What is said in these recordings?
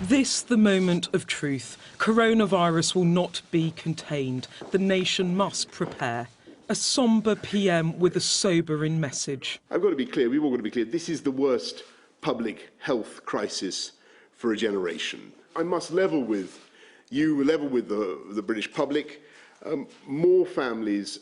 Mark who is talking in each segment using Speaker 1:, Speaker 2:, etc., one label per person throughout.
Speaker 1: This, the moment of truth. Coronavirus will not be contained. The nation must prepare. A sombre PM with a sobering message.
Speaker 2: I've got to be clear, we've all got to be clear, this is the worst public health crisis for a generation. I must level with you, level with the British public. More families,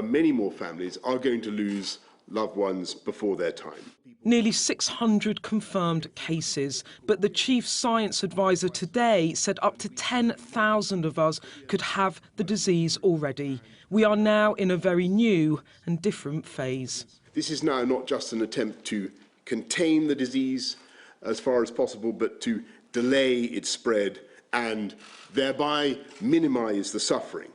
Speaker 2: many more families, are going to lose loved ones before their time.
Speaker 1: Nearly 600 confirmed cases, but the chief science advisor today said up to 10,000 of us could have the disease already. We are now in a very new and different phase.
Speaker 2: This is now not just an attempt to contain the disease as far as possible, but to delay its spread and thereby minimise the suffering.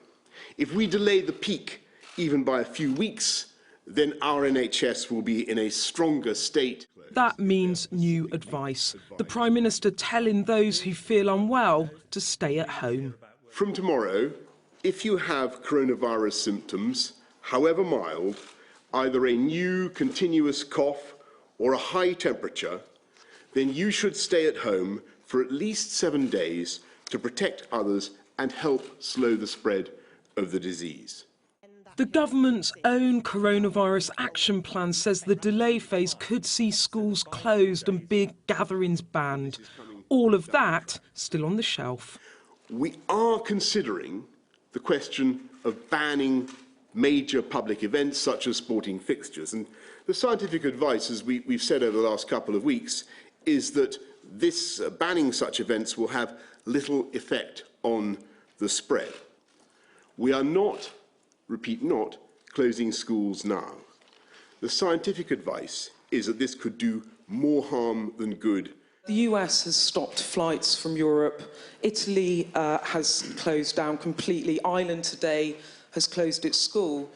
Speaker 2: If we delay the peak even by a few weeks, then our NHS will be in a stronger state.
Speaker 1: That means new advice. The Prime Minister telling those who feel unwell to stay at home.
Speaker 2: From tomorrow, if you have coronavirus symptoms, however mild, either a new continuous cough or a high temperature, then you should stay at home for at least 7 days to protect others and help slow the spread of the disease.
Speaker 1: The government's own coronavirus action plan says the delay phase could see schools closed and big gatherings banned. All of that still on the shelf.
Speaker 2: We are considering the question of banning major public events such as sporting fixtures. And the scientific advice, as we've said over the last couple of weeks, is that this banning such events will have little effect on the spread. We are not, repeat not, closing schools now. The scientific advice is that this could do more harm than good.
Speaker 1: The US has stopped flights from Europe. Italy has closed down completely. Ireland today has closed its school.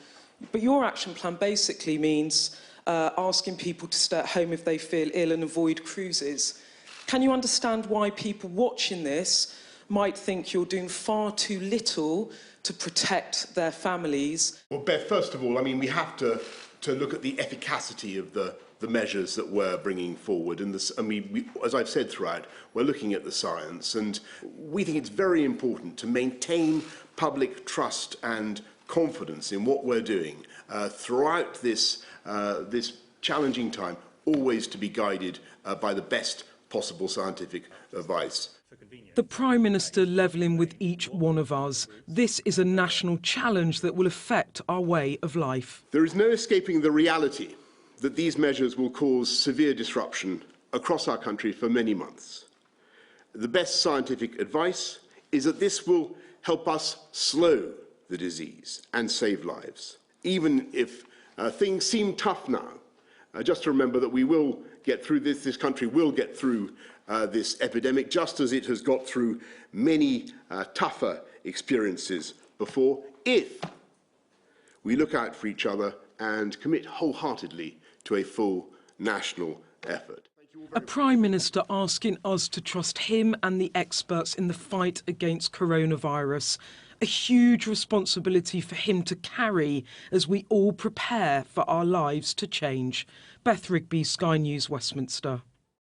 Speaker 1: But your action plan basically means asking people to stay at home if they feel ill and avoid cruises. Can you understand why people watching this might think you're doing far too little to protect their families?
Speaker 2: Well, Beth, first of all, I mean, we have to look at the efficacy of the measures that we're bringing forward. And we, as I've said throughout, we're looking at the science, and we think it's very important to maintain public trust and confidence in what we're doing throughout this challenging time, always to be guided by the best possible scientific advice.
Speaker 1: The Prime Minister levelling with each one of us. This is a national challenge that will affect our way of life.
Speaker 2: There is no escaping the reality that these measures will cause severe disruption across our country for many months. The best scientific advice is that this will help us slow the disease and save lives. Even if things seem tough now, just to remember that we will get through this country will get through this epidemic, just as it has got through many tougher experiences before, if we look out for each other and commit wholeheartedly to a full national effort.
Speaker 1: A Prime Minister asking us to trust him and the experts in the fight against coronavirus. A huge responsibility for him to carry as we all prepare for our lives to change. Beth Rigby, Sky News, Westminster.